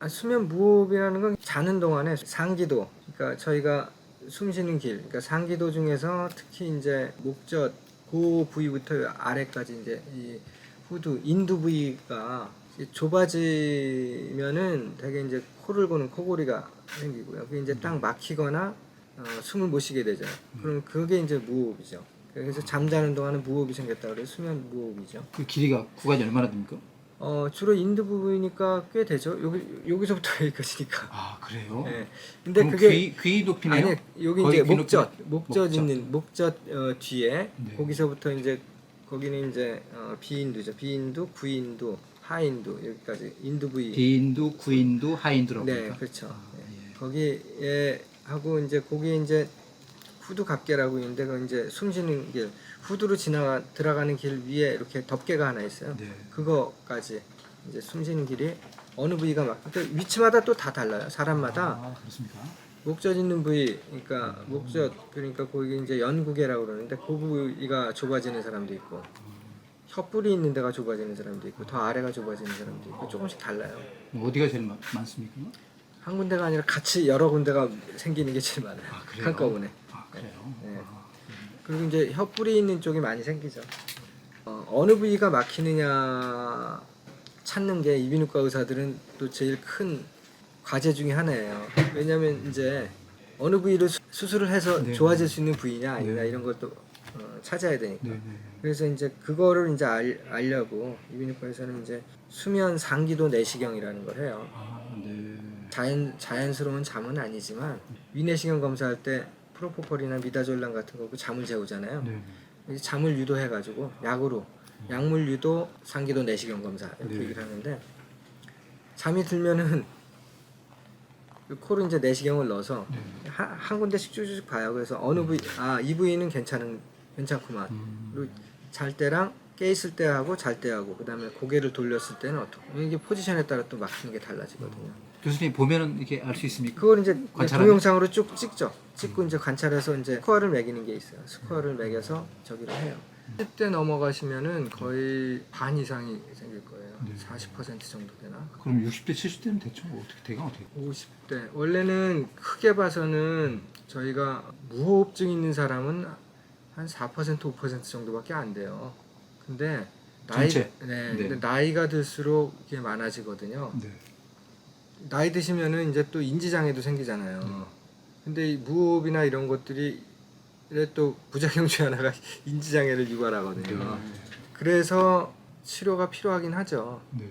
수면 무호흡이라는 건 자는 동안에 상기도, 그러니까 저희가 숨 쉬는 길, 그러니까 상기도 중에서 특히 이제 목젖 그 부위부터 아래까지 이제 이 후두, 인두 부위가 좁아지면은 되게 이제 코를 고는 코골이가 생기고요. 그게 이제 딱 막히거나 숨을 못 쉬게 되죠. 그럼 그게 이제 무호흡이죠. 그래서 잠자는 동안은 무호흡이 생겼다 그래서 수면 무호흡이죠. 그 길이가 구간이 얼마나 됩니까? 주로 인두 부분이니까 꽤 되죠. 여기서부터 여기까지니까. 아 그래요? 예. 근데 그럼 그게 귀 높이네요? 아니 여기 거의 이제 귀 목젖, 높이- 목젖 있는 목젖 뒤에 네. 거기서부터 이제 거기는 이제 비인두죠. 비인두, 구인두, 하인두 여기까지 인두 부위. 비인두, 구인두, 하인두라고 네, 합니까? 그렇죠. 아, 예. 예. 거기에 하고 이제 거기에 이제 후두 각계라고 있는데 그 이제 숨 쉬는 길, 후두로 들어가는 길 위에 이렇게 덮개가 하나 있어요. 네. 그거까지 이제 숨 쉬는 길이 어느 부위가 그러니까 위치마다 또 다 달라요. 사람마다. 아 그렇습니까? 목젖 있는 부위, 그러니까 목젖, 그러니까 거기 이제 연구개라고 그러는데 그 부위가 좁아지는 사람도 있고, 혀뿔이 있는 데가 좁아지는 사람도 있고, 더 아래가 좁아지는 사람도 있고, 조금씩 달라요. 어디가 제일 많습니까? 한 군데가 아니라 같이 여러 군데가 생기는 게 제일 많아요. 아, 그래요? 한꺼번에. 아 그래요? 네. 아, 그리고 이제 혀뿔이 있는 쪽이 많이 생기죠. 어느 부위가 막히느냐 찾는 게 이비인후과 의사들은 또 제일 큰 과제 중에 하나예요. 왜냐하면 이제 어느 부위를 수술을 해서 네. 좋아질 수 있는 부위냐 아니냐 네. 이런 것도 찾아야 되니까. 네, 네. 그래서 이제 그거를 이제 알려고 이비인후과에서는 이제 수면 상기도 내시경이라는 걸 해요. 아, 네. 자연스러운 잠은 아니지만 위내시경 검사할 때 프로포폴이나 미다졸람 같은 거고 잠을 재우잖아요. 네. 이제 잠을 유도해가지고 약으로 약물 유도 상기도 내시경 검사 이렇게 네. 얘기를 하는데 잠이 들면은 그 코로 이제 내시경을 넣어서 네. 한 군데씩 쭉쭉 봐요. 그래서 어느 부위 이 부위는 괜찮구만. 그리고 잘 때랑 깨 있을 때 하고 잘 때 하고 그다음에 고개를 돌렸을 때는 어떻고 이게 포지션에 따라 또 막히는 게 달라지거든요. 교수님 보면은 이렇게 알 수 있습니까? 그걸 이제 관찰하면? 동영상으로 쭉 찍죠. 찍고 이제 관찰해서 이제 스코어를 매기는 게 있어요. 스코어를 매겨서 저기를 해요. 10대 넘어가시면은 거의 반 이상이 생길 거예요. 네. 40% 정도 되나? 그럼 60대, 70대는 대충 어떻게 대강 어떻게? 50대. 원래는 크게 봐서는 저희가 무호흡증 있는 사람은 한 4% 5% 정도밖에 안 돼요. 근데 전체? 네, 네. 근데 나이가 들수록 이게 많아지거든요. 네. 나이 드시면은 이제 또 인지장애도 생기잖아요. 근데 이 무호흡이나 이런 것들이 또 부작용 중 하나가 인지장애를 유발하거든요. 그래서 치료가 필요하긴 하죠. 네.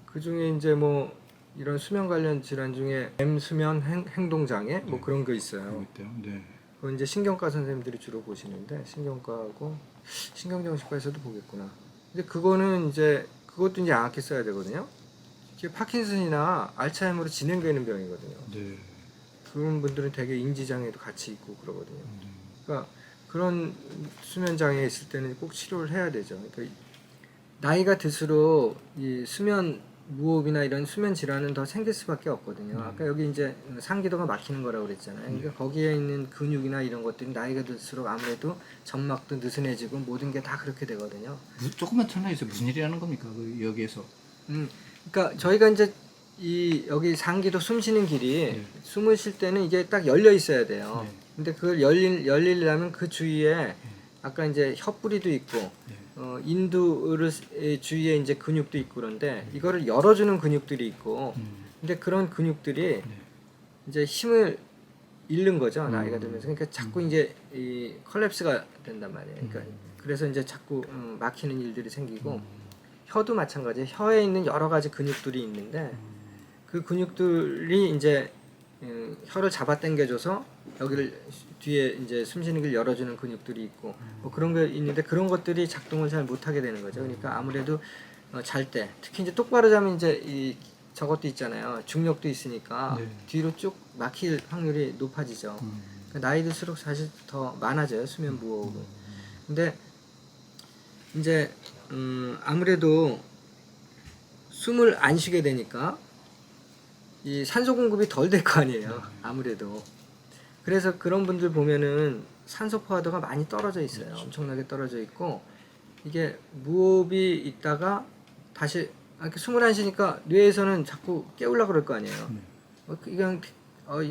그 중에 이제 뭐 이런 수면 관련 질환 중에 M 수면 행동 장애 뭐 그런 거 있어요. 있대요. 네. 그건 이제 신경과 선생님들이 주로 보시는데 신경과하고 신경정신과에서도 보겠구나. 근데 그거는 이제 그것도 이제 양악기 써야 되거든요. 이게 파킨슨이나 알츠하이머로 진행되는 병이거든요. 네. 그런 분들은 되게 인지장애도 같이 있고 그러거든요. 그러니까 그런 수면 장애 있을 때는 꼭 치료를 해야 되죠. 그러니까 나이가 들수록 이 수면 무호흡이나 이런 수면 질환은 더 생길 수밖에 없거든요. 아까 여기 이제 상기도가 막히는 거라고 그랬잖아요. 그러니까 거기에 있는 근육이나 이런 것들이 나이가 들수록 아무래도 점막도 느슨해지고 모든 게 다 그렇게 되거든요. 조금만 설명해주세요. 무슨 일이라는 겁니까? 여기에서. 그러니까 저희가 이제 이 여기 상기도 숨 쉬는 길이 네. 숨을 쉴 때는 이게 딱 열려 있어야 돼요. 네. 근데 그걸 열리려면 그 주위에 아까 이제 혀뿌리도 있고 네. 인두를 주위에 이제 근육도 있고 그런데 이거를 열어주는 근육들이 있고 근데 그런 근육들이 이제 힘을 잃는 거죠. 나이가 들면서. 그러니까 자꾸 이제 이 컬랩스가 된단 말이에요. 그러니까 그래서 이제 자꾸 막히는 일들이 생기고 혀도 마찬가지예요. 혀에 있는 여러 가지 근육들이 있는데 그 근육들이 이제 혀를 잡아당겨줘서 여기를 뒤에 이제 숨쉬는 길 열어주는 근육들이 있고 뭐 그런 게 있는데 그런 것들이 작동을 잘 못하게 되는 거죠. 그러니까 아무래도 잘 때 특히 이제 똑바로 자면 이제 이 저것도 있잖아요. 중력도 있으니까 네. 뒤로 쭉 막힐 확률이 높아지죠. 그러니까 나이 들수록 사실 더 많아져요. 수면 무호흡은. 근데 이제 아무래도 숨을 안 쉬게 되니까 이 산소 공급이 덜 될 거 아니에요. 아무래도. 그래서 그런 분들 보면은 산소 포화도가 많이 떨어져 있어요. 엄청나게 떨어져 있고 이게 무호흡이 있다가 다시 이렇게 숨을 안 쉬니까 뇌에서는 자꾸 깨우려고 그럴 거 아니에요. 네. 그냥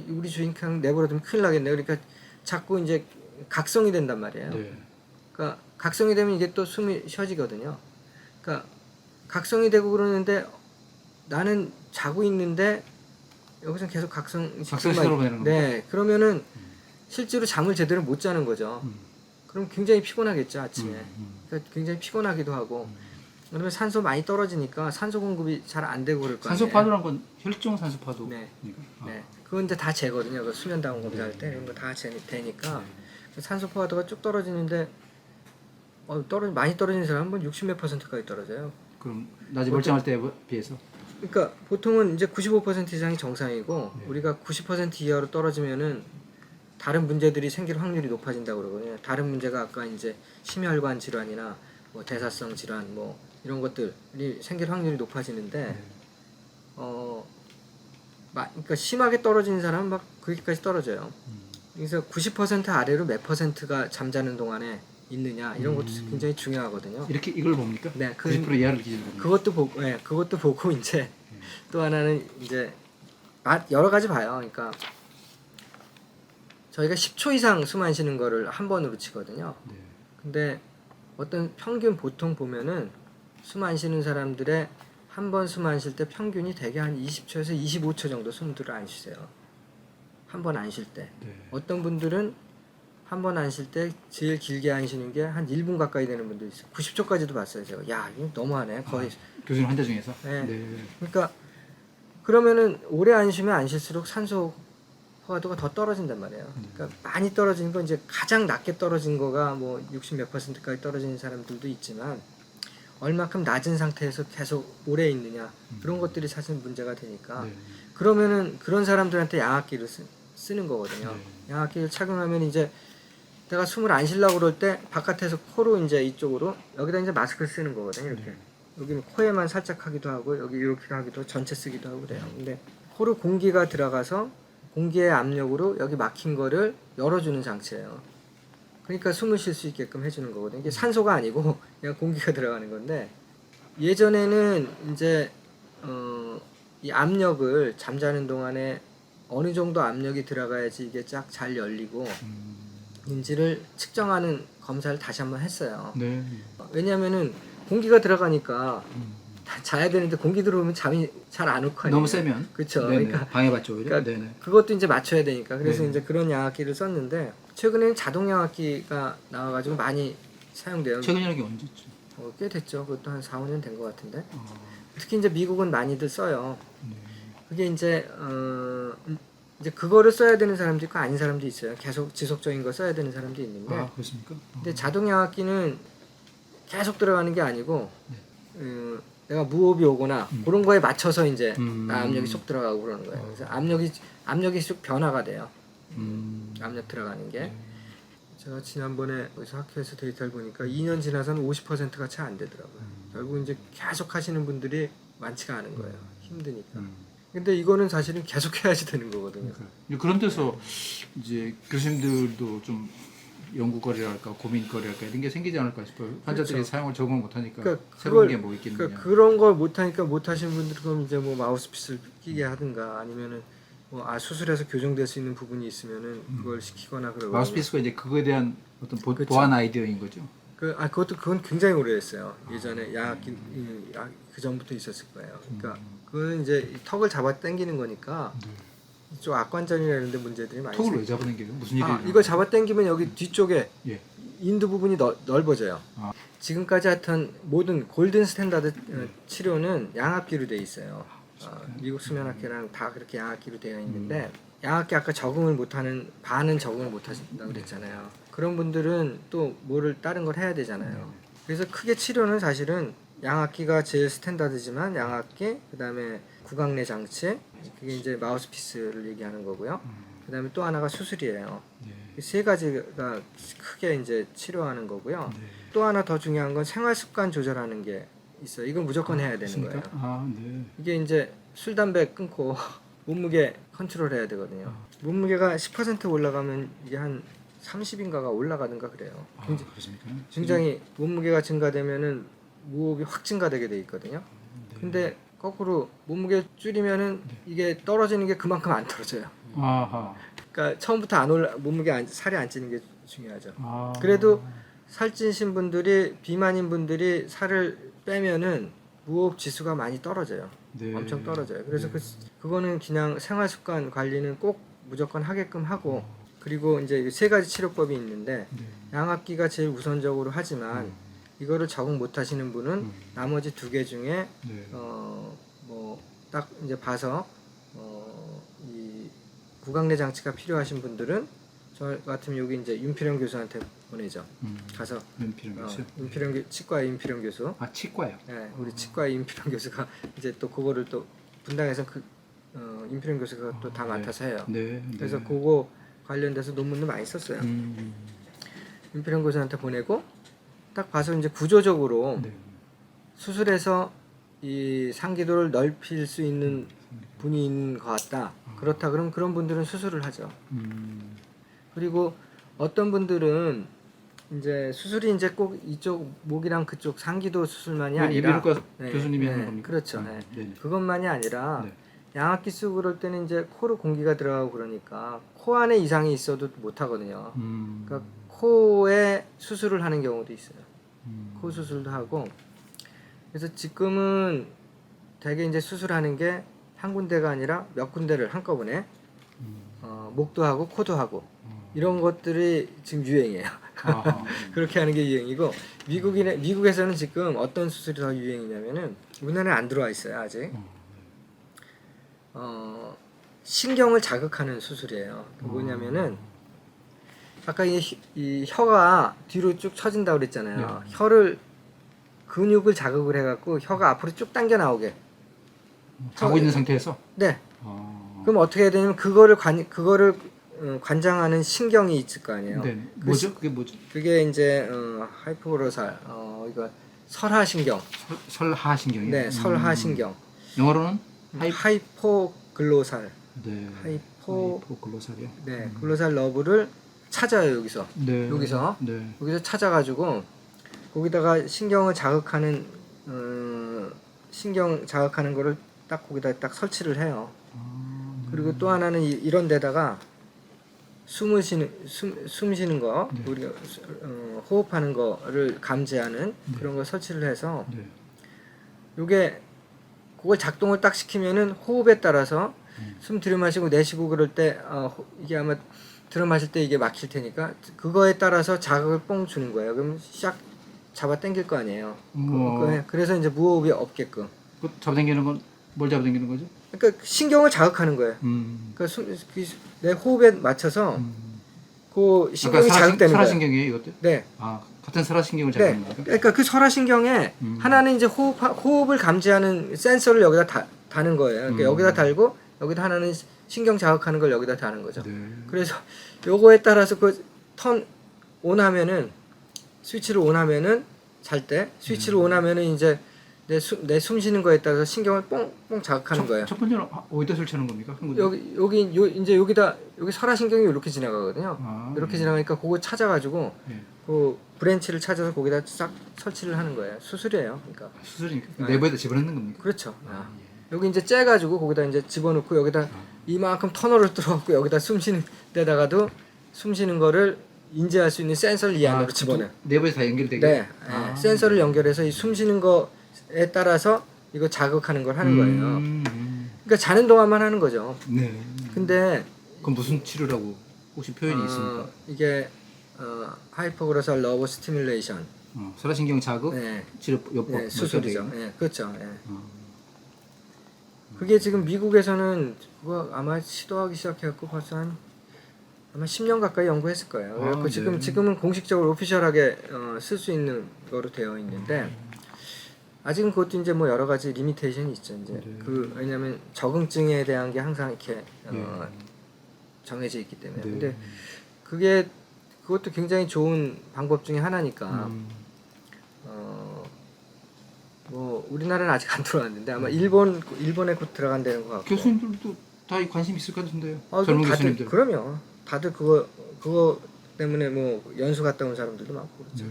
우리 주인 그냥 내버려두면 큰일 나겠네. 그러니까 자꾸 이제 각성이 된단 말이에요. 네. 그러니까 각성이 되면 이게 또 숨이 쉬어지거든요. 그러니까 각성이 되고 그러는데 나는 자고 있는데 여기서 계속 각성시도로 되는 겁니다. 네, 그러면은 실제로 잠을 제대로 못 자는 거죠. 그럼 굉장히 피곤하겠죠 아침에. 그러니까 굉장히 피곤하기도 하고. 그러면 산소 많이 떨어지니까 산소 공급이 잘 안 되고 그럴 거 아니에요. 산소 파도란 건 혈중 산소 파도. 네. 아. 네. 그건 이제 다 재거든요. 그 수면 다운 검사할 때 이런 거 다 되니까 산소 포화도가 쭉 떨어지는데 많이 떨어지는 사람은 60몇 %까지 떨어져요. 그럼 낮에 멀쩡할 때에 비해서. 그러니까 보통은 이제 95% 이상이 정상이고 우리가 90% 이하로 떨어지면은 다른 문제들이 생길 확률이 높아진다고 그러거든요. 다른 문제가 아까 이제 심혈관 질환이나 뭐 대사성 질환 뭐 이런 것들이 생길 확률이 높아지는데 그러니까 심하게 떨어지는 사람은 막 거기까지 떨어져요. 그래서 90% 아래로 몇 %가 잠자는 동안에 있느냐 이런 것도 굉장히 중요하거든요. 이렇게 이걸 봅니까? 네, 90% 이하를 기준으로 봅니까? 그것도 보고 이제 또 하나는 이제 여러 가지 봐요. 그러니까 저희가 10초 이상 숨 안 쉬는 거를 한 번으로 치거든요. 네. 근데 어떤 평균 보통 보면은 숨 안 쉬는 사람들의 한 번 숨 안 쉴 때 평균이 대개 한 20초에서 25초 정도 숨들을 안 쉬세요. 한 번 안 쉴 때. 네. 어떤 분들은 한 번 안 쉴 때 제일 길게 안 쉬는 게 한 1분 가까이 되는 분도 있어요. 90초까지도 봤어요. 제가. 야, 이거 너무하네. 거의. 교수님 환자 중에서. 네. 네. 그러니까 그러면은 오래 안 쉬면 안 쉴수록 산소 포화도가 더 떨어진단 말이에요. 그러니까 많이 떨어지는 건 이제 가장 낮게 떨어진 거가 뭐 60 몇 %까지 떨어지는 사람들도 있지만 얼마큼 낮은 상태에서 계속 오래 있느냐 그런 것들이 사실 문제가 되니까 네. 그러면은 그런 사람들한테 양압기를 쓰는 거거든요. 네. 양압기를 착용하면 이제 내가 숨을 안 쉬려고 그럴 때 바깥에서 코로 이제 이쪽으로 여기다 이제 마스크를 쓰는 거거든요. 이렇게 여기는 코에만 살짝 하기도 하고 여기 이렇게 하기도 하고 전체 쓰기도 하고 그래요. 근데 코로 공기가 들어가서 공기의 압력으로 여기 막힌 거를 열어주는 장치예요. 그러니까 숨을 쉴 수 있게끔 해주는 거거든요. 이게 산소가 아니고 그냥 공기가 들어가는 건데 예전에는 이제 이 압력을 잠자는 동안에 어느 정도 압력이 들어가야지 이게 쫙 잘 열리고 인지를 측정하는 검사를 다시 한번 했어요. 네. 왜냐하면은 공기가 들어가니까 자야 되는데 공기 들어오면 잠이 잘 안 올 거 아니에요. 너무 세면. 그렇죠. 네네. 그러니까 방해받죠 오히려. 그러니까 네네. 그것도 이제 맞춰야 되니까 그래서 네. 이제 그런 양압기를 썼는데 최근에는 자동 양압기가 나와가지고 많이 사용돼요. 최근이라는 게 언제죠? 꽤 됐죠. 그것도 한 4, 5년 된 것 같은데. 어, 특히 이제 미국은 많이들 써요. 네. 그게 이제 그거를 써야 되는 사람도 있고 아닌 사람도 있어요. 계속 지속적인 거 써야 되는 사람도 있는데. 아 그렇습니까? 근데 자동 양압기는 계속 들어가는 게 아니고 내가 무호흡이 오거나 그런 거에 맞춰서 이제 압력이 쏙 들어가고 그러는 거예요. 그래서 압력이 쑥 변화가 돼요. 압력 들어가는 게. 제가 지난번에 어디서 학교에서 데이터를 보니까 2년 지나서는 50%가 채 안 되더라고요. 결국 이제 계속 하시는 분들이 많지가 않은 거예요. 힘드니까. 근데 이거는 사실은 계속 해야지 되는 거거든요. 그런 데서 이제 교수님들도 좀 연구거리랄까 고민거리랄까 이런 게 생기지 않을까 싶어요. 환자들이 그렇죠. 사용을 적응 못하니까 그러니까 새로운 게 뭐 있겠느냐. 그러니까 그런 걸 못하니까 못하시는 분들은 그럼 이제 뭐 마우스피스를 끼게 하든가 아니면은 뭐 수술해서 교정될 수 있는 부분이 있으면은 그걸 시키거나 그러고. 마우스피스가 이제 그거에 대한 어떤 그렇죠. 보완 아이디어인 거죠. 그건 굉장히 오래됐어요. 예전에 약기 그 전부터 있었을 거예요. 그러니까 그건 이제 턱을 잡아 당기는 거니까 이쪽 악관절이라는데 문제들이 많이. 턱을 왜 잡아당겨요? 무슨 일이? 이거 잡아 당기면 여기 뒤쪽에 예. 인두 부분이 넓어져요. 지금까지 하던 모든 골든 스탠다드 치료는 양압기로 돼 있어요. 미국 수면학회랑 다 그렇게 양압기로 되어 있는데 양압기 아까 적응을 못하는 반은 적응을 못하신다고 그랬잖아요. 그런 분들은 또 뭐를 다른 걸 해야 되잖아요. 그래서 크게 치료는 사실은 양압기가 제일 스탠다드지만 양압기, 그다음에 구강내 장치, 그게 이제 마우스피스를 얘기하는 거고요. 그다음에 또 하나가 수술이에요. 세 가지가 크게 이제 치료하는 거고요. 또 하나 더 중요한 건 생활 습관 조절하는 게 있어요. 이건 무조건 해야 되는 거예요. 네. 이게 이제 술 담배 끊고 몸무게 컨트롤 해야 되거든요. 몸무게가 10% 올라가면 이게 한 30인가가 올라가든가 그래요. 그렇습니까? 굉장히 몸무게가 증가되면은 무호흡이 확 증가되게 돼 있거든요. 근데 거꾸로 몸무게 줄이면은 이게 떨어지는 게 그만큼 안 떨어져요. 아하. 그러니까 처음부터 안 올라 살이 안 찌는 게 중요하죠. 아. 그래도 살찌신 분들이 비만인 분들이 살을 빼면은 무호흡 지수가 많이 떨어져요. 네. 엄청 떨어져요. 그래서 네. 그거는 그냥 생활 습관 관리는 꼭 무조건 하게끔 하고 그리고 이제 세 가지 치료법이 있는데 네. 양압기가 제일 우선적으로 하지만 이거를 적응 못 하시는 분은 나머지 두 개 중에 네. 뭐 딱 이제 봐서 이 구강내 장치가 필요하신 분들은 저 같으면 여기 이제 윤필영 교수한테 보내죠. 가서 윤필영 교수. 치과의 윤필영 교수. 아 치과요. 네, 우리 치과의 윤필영 교수가 이제 또 그거를 또 분당에서 윤필영 교수가 또 다 맡아서 해요. 네. 그래서 그거 관련돼서 논문도 많이 썼어요. 윤필영 교수한테 보내고 딱 봐서 이제 구조적으로 네. 수술해서 이 상기도를 넓힐 수 있는 분이 있는 것 같다. 그렇다 그럼 그런 분들은 수술을 하죠. 그리고 어떤 분들은 이제 수술이 이제 꼭 이쪽 목이랑 그쪽 상기도 수술만이 아니라 이비인후과 교수님이 하는 겁니까? 그렇죠. 네. 네. 그것만이 아니라 네. 양압기 쓰고 그럴 때는 이제 코로 공기가 들어가고 그러니까 코 안에 이상이 있어도 못 하거든요. 그러니까 코에 수술을 하는 경우도 있어요. 코 수술도 하고 그래서 지금은 대개 이제 수술하는 게 한 군데가 아니라 몇 군데를 한꺼번에 목도 하고 코도 하고 이런 것들이 지금 유행이에요. 그렇게 하는 게 유행이고 미국에서는 지금 어떤 수술이 더 유행이냐면은 우리나라에 안 들어와 있어요 아직. 신경을 자극하는 수술이에요. 뭐냐면은 아까 이 혀가 뒤로 쭉 처진다고 그랬잖아요. 혀를 근육을 자극을 해갖고 혀가 앞으로 쭉 당겨 나오게. 자고 있는 상태에서. 네. 그럼 어떻게 해야 되냐면 그거를 관장하는 신경이 있을 거 아니에요. 네. 뭐죠? 그게 뭐죠? 그게 이제 하이포글로살 이거 설하신경. 설하신경이요. 네, 설하신경. 영어로는 하이포글로살. 네. 하이포글로살이요. 하이포글로살이요. 네, 글로살 러브를 찾아요 여기서. 네. 여기서 네. 찾아가지고 거기다가 신경을 자극하는 신경 자극하는 거를 딱 거기다 딱 설치를 해요. 그리고 또 하나는 이런 데다가 숨 쉬는 거, 네. 우리가 호흡하는 거를 감지하는 그런 걸 설치를 해서 네. 요게 그걸 작동을 딱 시키면은 호흡에 따라서 숨 들이마시고 내쉬고 그럴 때 이게 아마 들이마실 때 이게 막힐 테니까 그거에 따라서 자극을 뽕 주는 거예요. 그럼 샥 잡아 당길 거 아니에요. 그래서 이제 무호흡이 없게끔. 그 잡아당기는 건 뭘 잡아당기는 거죠? 그러니까 신경을 자극하는 거예요. 그러니까 내 호흡에 맞춰서 그 신경이 자극되는 거예요. 설하신경이에요, 이것도? 네. 아, 같은 설하신경을 자극하는 네. 겁니까? 그러니까 그 설하신경에 하나는 이제 호흡을 감지하는 센서를 여기다 다는 거예요. 그러니까 여기다 달고 여기다 하나는 신경 자극하는 걸 여기다 다는 거죠. 네. 그래서 요거에 따라서 그 턴 온하면은 스위치를 온하면은 잘 때 스위치를 온하면은 이제 내 숨 쉬는 거에 따라서 신경을 뽕뽕 자극하는 거예요. 첫 번째는 어디다 설치하는 겁니까? 한 군데? 이제 여기 설하신경이 이렇게 지나가거든요. 아, 이렇게 지나가니까 그거 찾아가지고 예. 그 브랜치를 찾아서 거기다 싹 설치를 하는 거예요. 수술이에요. 그러니까. 수술이니까 내부에다 집어넣는 겁니까? 그렇죠. 예. 여기 이제 째가지고 거기다 이제 집어넣고 여기다 이만큼 터널을 뚫어갖고 여기다 숨 쉬는 데다가도 숨 쉬는 거를 인지할 수 있는 센서를 이 안으로 집어넣어요. 내부에서 다 연결되게? 네. 센서를 연결해서 이 숨 쉬는 거에 따라서 이거 자극하는 걸 하는 거예요. 그러니까 자는 동안만 하는 거죠. 네. 근데 그건 무슨 치료라고 혹시 표현이 있습니까? 이게 하이포글로살 러브 스티뮬레이션. 설하신경 자극 네. 치료요법 네, 수술이죠. 네, 그렇죠. 네. 어. 그게 지금 미국에서는 그거 아마 시도하기 시작해갖고 벌써 아마 10년 가까이 연구했을 거예요. 그래갖고 네. 지금은 공식적으로 오피셜하게 쓸 수 있는 거로 되어 있는데 아직은 그것도 이제 뭐 여러 가지 리미테이션이 있죠. 이제 왜냐하면 적응증에 대한 게 항상 이렇게 정해져 있기 때문에. 근데 그것도 굉장히 좋은 방법 중에 하나니까. 뭐 우리나라는 아직 안 들어왔는데 아마 일본에 곧 들어간다는 것 같고. 교수님들도 다 관심 있을 것 같은데요. 그럼 젊은 다들 교수님들. 그럼요. 다들 그거 때문에 뭐 연수 갔다 온 사람들도 많고 그렇죠.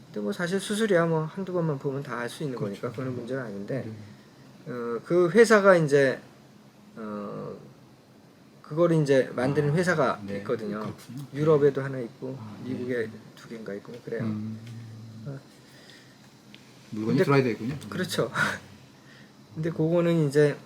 근데 뭐 사실 수술이야 뭐 한두 번만 보면 다 할 수 있는 거니까 그거는 문제가 아닌데 그 회사가 이제 그거를 이제 만드는 회사가 네. 있거든요. 그렇군요. 유럽에도 하나 있고 네. 미국에 2개인가 있고 그래요. 물건이 근데- 들어야 되군요. 그렇죠. 근데 그거는 이제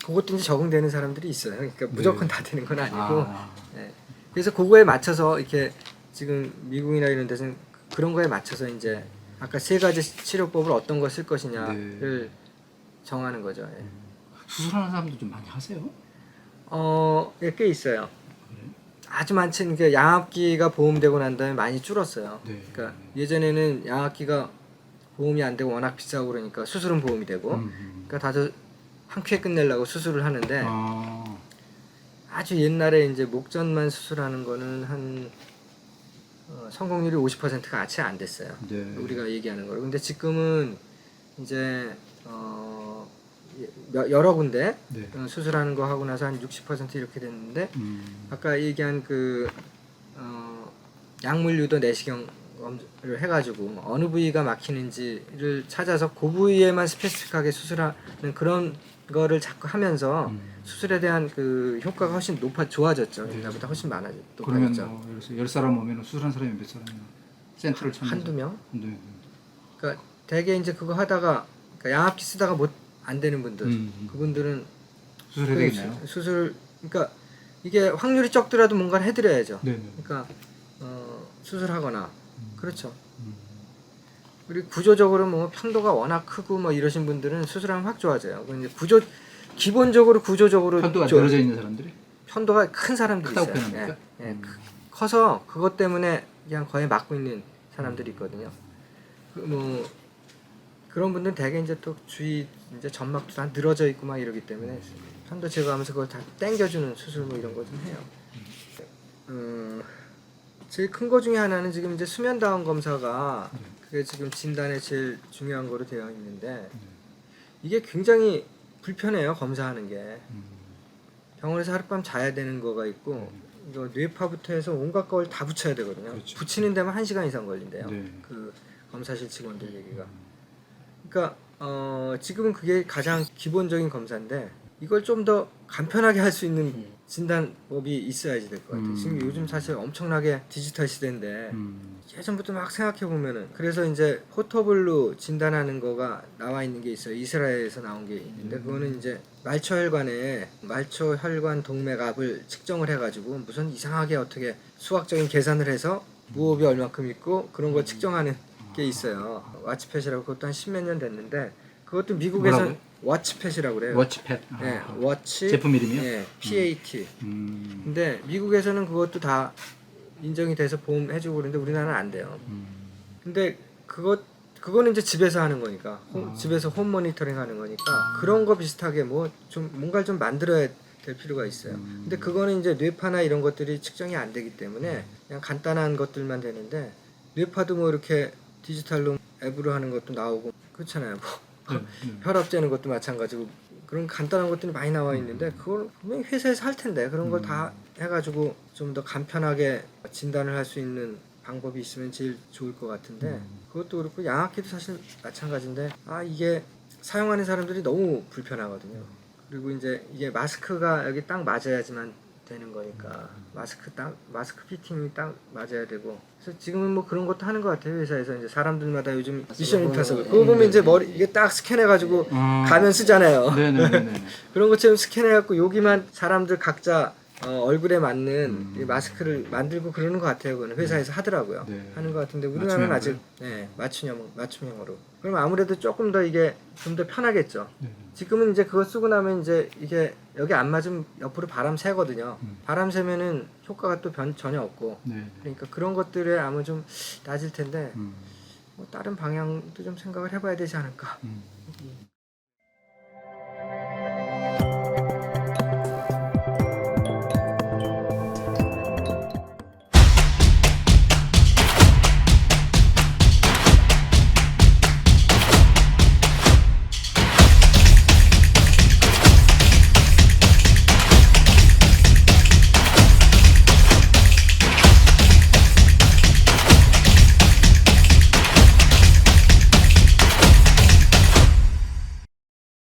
그것도 이제 적응되는 사람들이 있어요. 그러니까 무조건 다 되는 건 아니고. 아, 예. 그래서 그거에 맞춰서 이렇게 지금 미국이나 이런 데서는 그런 거에 맞춰서 이제 아까 3가지 치료법을 어떤 거 쓸 것이냐를 정하는 거죠. 예. 수술하는 사람도 좀 많이 하세요? 예, 꽤 있어요. 그래요? 아주 많지는 그 양압기가 보험되고 난 다음에 많이 줄었어요. 네. 그러니까 예전에는 양압기가 보험이 안 되고 워낙 비싸고 그러니까 수술은 보험이 되고 그러니까 다들 한 큐에 끝내려고 수술을 하는데 아, 아주 옛날에 이제 목전만 수술하는 거는 한 성공률이 50%가 채 안 됐어요. 네. 우리가 얘기하는 거로. 근데 지금은 이제 여러 군데 네. 수술하는 거 하고 나서 한 60% 이렇게 됐는데 아까 얘기한 그 약물 유도 내시경을 해가지고 어느 부위가 막히는지를 찾아서 그 부위에만 스페시픽하게 수술하는 그런 거를 자꾸 하면서 수술에 대한 그 효과가 훨씬 좋아졌죠. 옛날보다 훨씬 그러면 높아졌죠. 뭐 예를 들어서 10사람 오면 수술한 사람이 몇 사람이나 센터를 찾는 한두 명? 한두 명. 그러니까 대개 이제 그거 하다가 그러니까 양압기 쓰다가 안 되는 분들 그분들은 수술해야 되겠네요. 수술 그러니까 이게 확률이 적더라도 뭔가를 해드려야죠. 네네. 그러니까 수술하거나 그렇죠. 그리고 구조적으로 뭐 편도가 워낙 크고 뭐 이러신 분들은 수술하면 확 좋아져요. 그 이제 기본적으로 구조적으로 편도가 늘어져 있는 사람들이 편도가 큰 사람들이 크다고 있어요. 표현합니까? 커서 그것 때문에 그냥 거의 막고 있는 사람들이 있거든요. 뭐 그런 분들은 대개 이제 또 주위 이제 점막도 다 늘어져 있고 막 이러기 때문에 편도 제거하면서 그걸 다 당겨주는 수술 뭐 이런 거 좀 해요. 제일 큰 거 중에 하나는 지금 이제 수면 다운 검사가 그게 지금 진단에 제일 중요한 거로 되어 있는데 이게 굉장히 불편해요. 검사하는 게 병원에서 하룻밤 자야 되는 거가 있고 이거 뇌파부터 해서 온갖 걸 다 붙여야 되거든요. 그렇죠. 붙이는 데만 1시간 이상 걸린대요. 네. 그 검사실 직원들 얘기가. 그러니까 지금은 그게 가장 기본적인 검사인데 이걸 좀 더 간편하게 할 수 있는 진단법이 있어야지 될 것 같아요. 지금 요즘 사실 엄청나게 디지털 시대인데 예전부터 막 생각해 보면은 그래서 이제 포터블로 진단하는 거가 나와 있는 게 있어요. 이스라엘에서 나온 게 있는데 그거는 이제 말초혈관 동맥압을 측정을 해가지고 무슨 이상하게 어떻게 수학적인 계산을 해서 무호흡이 얼마큼 있고 그런 걸 측정하는 게 있어요. 와치팻이라고 그것도 한 10몇 년 됐는데 그것도 미국에서 뭐라고요? 와치팻이라고 그래요. 워치팻. 네, 워치 제품 이름이요? 네, PAT. 음. 근데 미국에서는 그것도 다 인정이 돼서 보험 해주고 그러는데 우리나라는 안 돼요. 근데 그거는 이제 집에서 하는 거니까 집에서 홈 모니터링 하는 거니까 그런 거 비슷하게 뭐 좀 뭔가를 좀 만들어야 될 필요가 있어요. 근데 그거는 이제 뇌파나 이런 것들이 측정이 안 되기 때문에 그냥 간단한 것들만 되는데 뇌파도 뭐 이렇게 디지털로 앱으로 하는 것도 나오고 그렇잖아요. 뭐 혈압 재는 것도 마찬가지고 그런 간단한 것들이 많이 나와 있는데 그걸 분명히 회사에서 할 텐데 그런 걸 다 해가지고 좀 더 간편하게 진단을 할 수 있는 방법이 있으면 제일 좋을 것 같은데 그것도 그렇고 양압기도 사실 마찬가지인데 이게 사용하는 사람들이 너무 불편하거든요. 그리고 이제 이게 마스크가 여기 딱 맞아야지만 되는 거니까 마스크 피팅이 딱 맞아야 되고 그래서 지금은 뭐 그런 것도 하는 것 같아요. 회사에서 이제 사람들마다 요즘 미션 임파서블 그거 보면 이제 머리 이게 딱 스캔해가지고 가면 쓰잖아요. 네네네. 그런 것처럼 스캔해갖고 여기만 사람들 각자 얼굴에 맞는 이 마스크를 만들고 그러는 것 같아요. 그거는 회사에서 하더라고요. 네. 하는 것 같은데 우리나라는 아직 맞춤형으로. 그럼 아무래도 조금 더 이게 좀 더 편하겠죠. 네. 지금은 이제 그거 쓰고 나면 이제 이게 여기 안 맞으면 옆으로 바람 새거든요. 바람 새면은 효과가 또 전혀 없고. 네. 그러니까 그런 것들에 아마 좀 낮을 텐데 뭐 다른 방향도 좀 생각을 해봐야 되지 않을까.